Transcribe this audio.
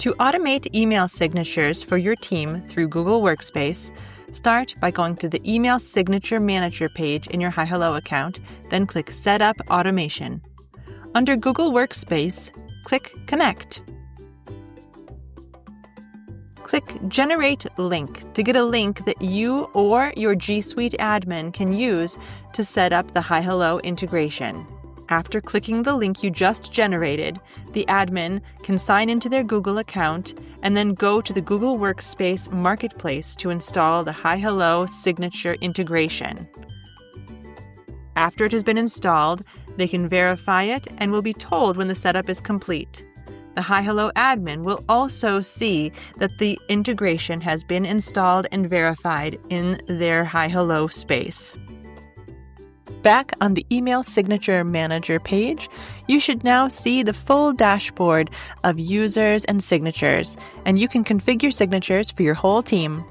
To automate email signatures for your team through Google Workspace, start by going to the Email Signature Manager page in your HiHello account, then click Set Up Automation. Under Google Workspace, click Connect. Click Generate Link to get a link that you or your G Suite admin can use to set up the HiHello integration. After clicking the link you just generated, the admin can sign into their Google account and then go to the Google Workspace Marketplace to install the HiHello signature integration. After it has been installed, they can verify it and will be told when the setup is complete. The HiHello admin will also see that the integration has been installed and verified in their HiHello space. Back on the Email Signature Manager page, you should now see the full dashboard of users and signatures, and you can configure signatures for your whole team.